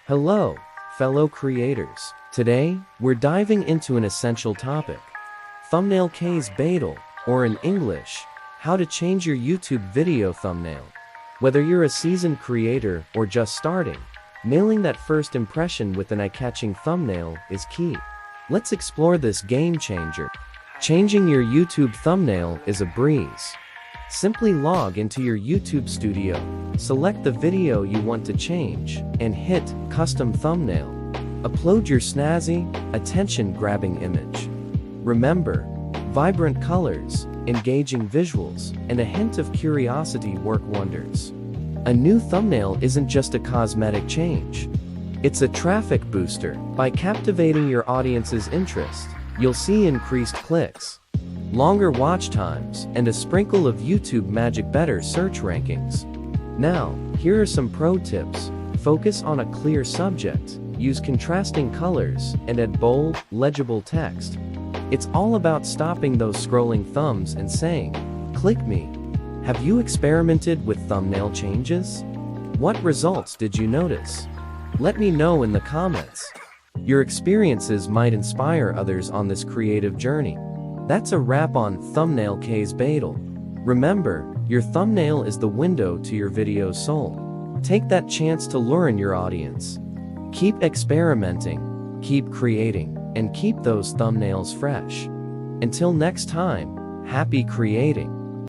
Hello, fellow creators. Today, we're diving into an essential topic. Thumbnail case battle, or in English, how to change your YouTube video thumbnail. Whether you're a seasoned creator or just starting, nailing that first impression with an eye-catching thumbnail is key. Let's explore this game changer. Changing your YouTube thumbnail is a breeze. Simply log into your YouTube studio, select the video you want to change, and hit Custom Thumbnail. Upload your snazzy, attention-grabbing image. Remember, vibrant colors, engaging visuals, and a hint of curiosity work wonders. A new thumbnail isn't just a cosmetic change. It's a traffic booster. By captivating your audience's interest, you'll see increased clicks, longer watch times, and a sprinkle of YouTube magic, better search rankings. Now, here are some pro tips. Focus on a clear subject, use contrasting colors, and add bold, legible text. It's all about stopping those scrolling thumbs and saying, "Click me." Have you experimented with thumbnail changes? What results did you notice? Let me know in the comments. Your experiences might inspire others on this creative journey. That's a wrap on thumbnail case battle. Remember, your thumbnail is the window to your video's soul. Take that chance to lure in your audience. Keep experimenting, keep creating, and keep those thumbnails fresh. Until next time, happy creating.